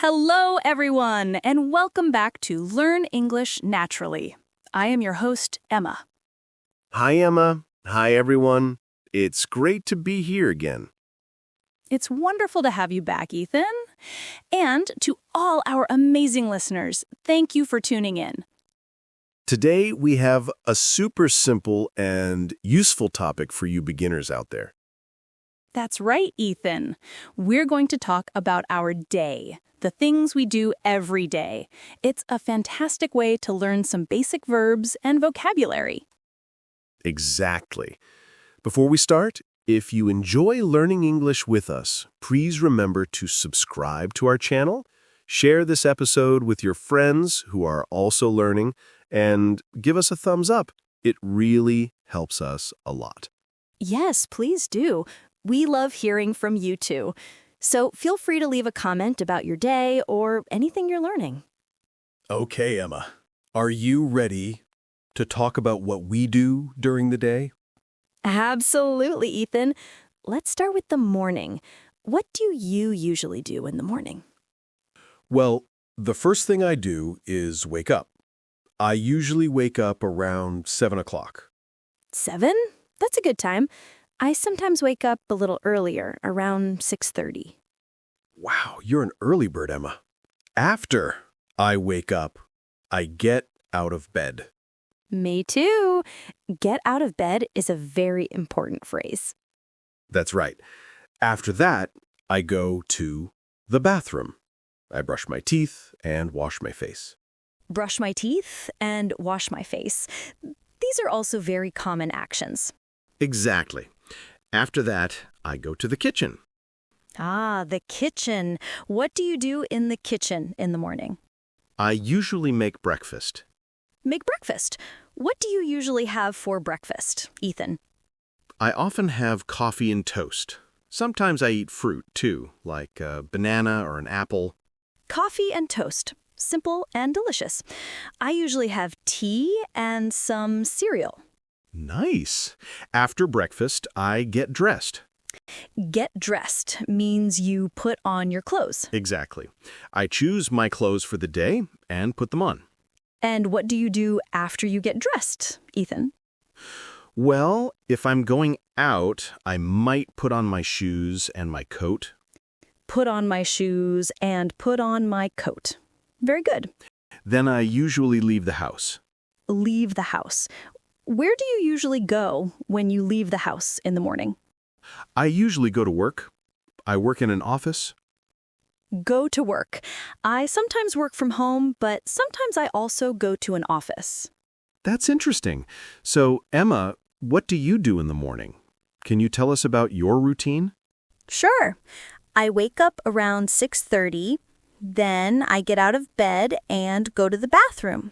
Hello, everyone, and welcome back to Learn English Naturally. I am your host, Emma. Hi, Emma. Hi, everyone. It's great to be here again. It's wonderful to have you back, Ethan. And to all our amazing listeners, thank you for tuning in. Today, we have a super simple and useful topic for you beginners out there. That's right, Ethan. We're going to talk about our day, the things we do every day. It's a fantastic way to learn some basic verbs and vocabulary. Exactly. Before we start, if you enjoy learning English with us, please remember to subscribe to our channel, share this episode with your friends who are also learning, and give us a thumbs up. It really helps us a lot. Yes, please do. We love hearing from you too. So feel free to leave a comment about your day or anything you're learning. Okay, Emma. Are you ready to talk about what we do during the day? Absolutely, Ethan. Let's start with the morning. What do you usually do in the morning? Well, the first thing I do is wake up. I usually wake up around 7 o'clock. 7? That's a good time. I sometimes wake up a little earlier, around 6:30. Wow, you're an early bird, Emma. After I wake up, I get out of bed. Me too. Get out of bed is a very important phrase. That's right. After that, I go to the bathroom. I brush my teeth and wash my face. Brush my teeth and wash my face. These are also very common actions. Exactly. After that, I go to the kitchen. Ah, the kitchen. What do you do in the kitchen in the morning? I usually make breakfast. Make breakfast. What do you usually have for breakfast, Ethan? I often have coffee and toast. Sometimes I eat fruit, too, like a banana or an apple. Coffee and toast. Simple and delicious. I usually have tea and some cereal. Nice. After breakfast, I get dressed. Get dressed means you put on your clothes. Exactly. I choose my clothes for the day and put them on. And what do you do after you get dressed, Ethan? Well, if I'm going out, I might put on my shoes and my coat. Put on my shoes and put on my coat. Very good. Then I usually leave the house. Leave the house. Where do you usually go when you leave the house in the morning? I usually go to work. I work in an office. Go to work. I sometimes work from home, but sometimes I also go to an office. That's interesting. So, Emma, what do you do in the morning? Can you tell us about your routine? Sure. I wake up around 6:30. Then I get out of bed and go to the bathroom.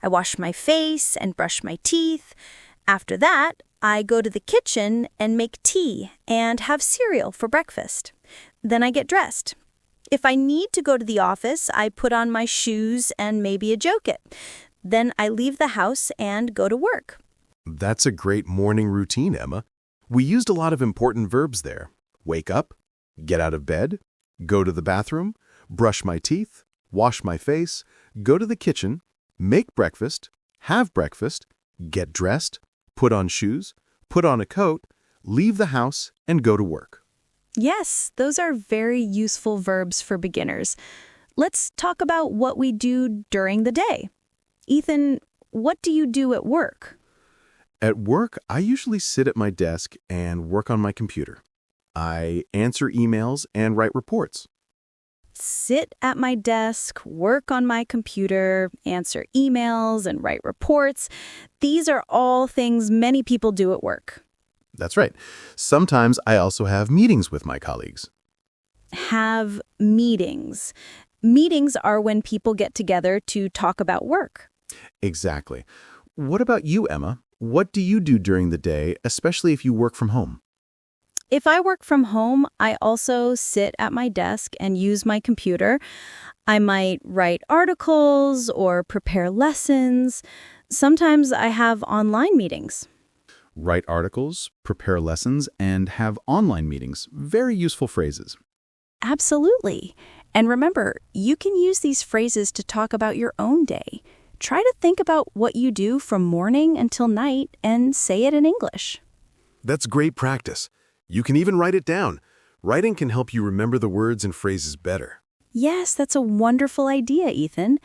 I wash my face and brush my teeth. After that, I go to the kitchen and make tea and have cereal for breakfast. Then I get dressed. If I need to go to the office, I put on my shoes and maybe a jacket. Then I leave the house and go to work. That's a great morning routine, Emma. We used a lot of important verbs there. Wake up, get out of bed, go to the bathroom, brush my teeth, wash my face, go to the kitchen, make breakfast, have breakfast, get dressed, put on shoes, put on a coat, leave the house, and go to work. Yes, those are very useful verbs for beginners. Let's talk about what we do during the day. Ethan, what do you do at work? At work, I usually sit at my desk and work on my computer. I answer emails and write reports. Sit at my desk, work on my computer, answer emails, and write reports. These are all things many people do at work. That's right. Sometimes I also have meetings with my colleagues. Have meetings. Meetings are when people get together to talk about work. Exactly. What about you, Emma? What do you do during the day, especially if you work from home? If I work from home, I also sit at my desk and use my computer. I might write articles or prepare lessons. Sometimes I have online meetings. Write articles, prepare lessons, and have online meetings. Very useful phrases. Absolutely. And remember, you can use these phrases to talk about your own day. Try to think about what you do from morning until night and say it in English. That's great practice. You can even write it down. Writing can help you remember the words and phrases better. Yes, that's a wonderful idea, Ethan.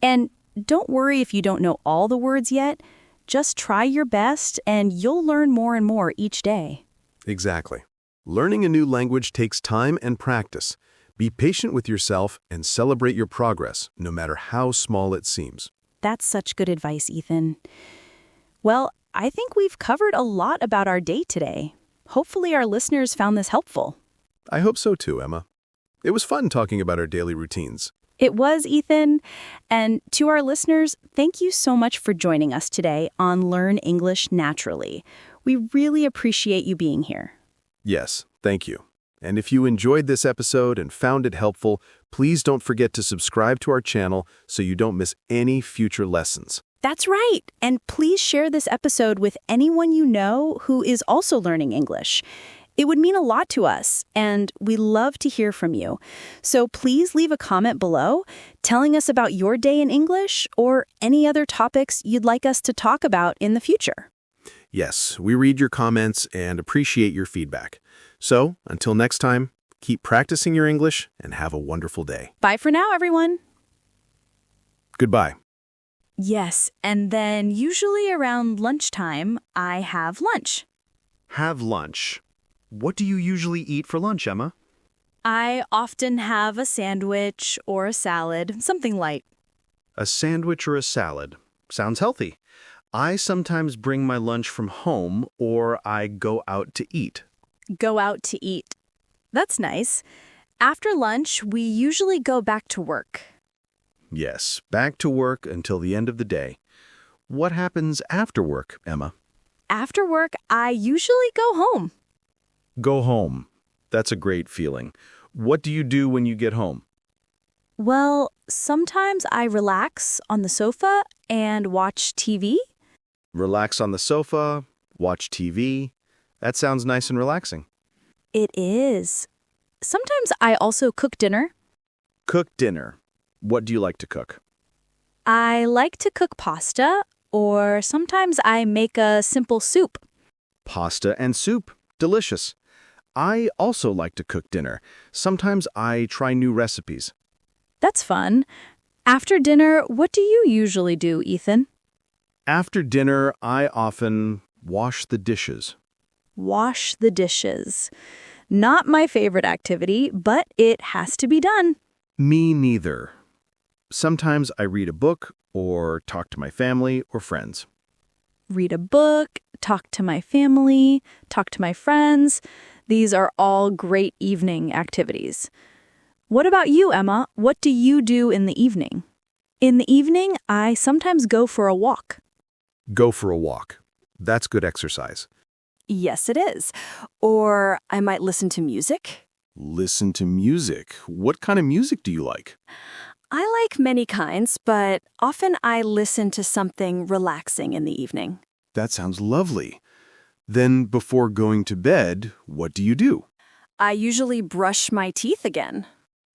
And don't worry if you don't know all the words yet. Just try your best and you'll learn more and more each day. Exactly. Learning a new language takes time and practice. Be patient with yourself and celebrate your progress, no matter how small it seems. That's such good advice, Ethan. Well, I think we've covered a lot about our day today. Hopefully our listeners found this helpful. I hope so too, Emma. It was fun talking about our daily routines. It was, Ethan. And to our listeners, thank you so much for joining us today on Learn English Naturally. We really appreciate you being here. Yes, thank you. And if you enjoyed this episode and found it helpful, please don't forget to subscribe to our channel so you don't miss any future lessons. That's right. And please share this episode with anyone you know who is also learning English. It would mean a lot to us, and we love to hear from you. So please leave a comment below telling us about your day in English or any other topics you'd like us to talk about in the future. Yes, we read your comments and appreciate your feedback. So, until next time, keep practicing your English and have a wonderful day. Bye for now, everyone. Goodbye. Yes, and then usually around lunchtime, I have lunch. Have lunch. What do you usually eat for lunch, Emma? I often have a sandwich or a salad, something light. A sandwich or a salad. Sounds healthy. I sometimes bring my lunch from home or I go out to eat. Go out to eat. That's nice. After lunch, we usually go back to work. Yes, back to work until the end of the day. What happens after work, Emma? After work, I usually go home. Go home. That's a great feeling. What do you do when you get home? Well, sometimes I relax on the sofa and watch TV. Relax on the sofa, watch TV. That sounds nice and relaxing. It is. Sometimes I also cook dinner. Cook dinner. What do you like to cook? I like to cook pasta, or sometimes I make a simple soup. Pasta and soup. Delicious. I also like to cook dinner. Sometimes I try new recipes. That's fun. After dinner, what do you usually do, Ethan? After dinner, I often wash the dishes. Wash the dishes. Not my favorite activity, but it has to be done. Me neither. Sometimes I read a book or talk to my family or friends. Read a book, talk to my family, talk to my friends. These are all great evening activities. What about you, Emma? What do you do in the evening? In the evening, I sometimes go for a walk. Go for a walk. That's good exercise. Yes, it is. Or I might listen to music. Listen to music. What kind of music do you like? I like many kinds, but often I listen to something relaxing in the evening. That sounds lovely. Then, before going to bed, what do you do? I usually brush my teeth again.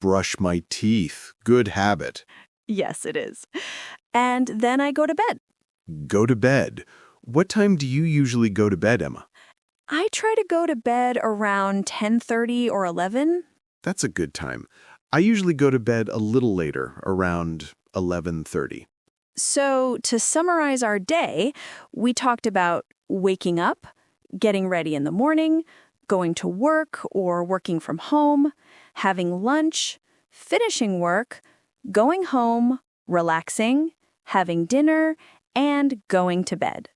Brush my teeth. Good habit. Yes, it is. And then I go to bed. Go to bed. What time do you usually go to bed, Emma? I try to go to bed around 10:30 or 11. That's a good time. I usually go to bed a little later, around 11:30. So, to summarize our day, we talked about waking up, getting ready in the morning, going to work or working from home, having lunch, finishing work, going home, relaxing, having dinner, and going to bed.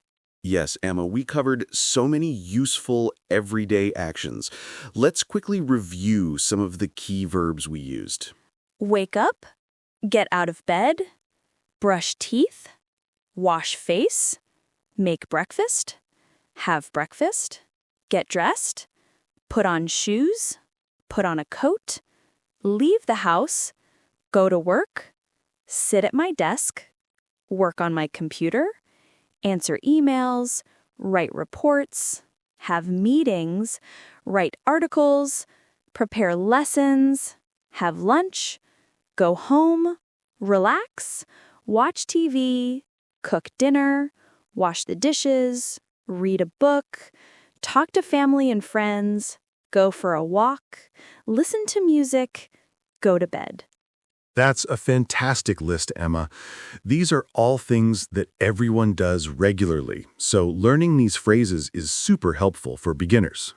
Yes, Emma, we covered so many useful everyday actions. Let's quickly review some of the key verbs we used. Wake up, get out of bed, brush teeth, wash face, make breakfast, have breakfast, get dressed, put on shoes, put on a coat, leave the house, go to work, sit at my desk, work on my computer, answer emails, write reports, have meetings, write articles, prepare lessons, have lunch, go home, relax, watch TV, cook dinner, wash the dishes, read a book, talk to family and friends, go for a walk, listen to music, go to bed. That's a fantastic list, Emma. These are all things that everyone does regularly, so learning these phrases is super helpful for beginners.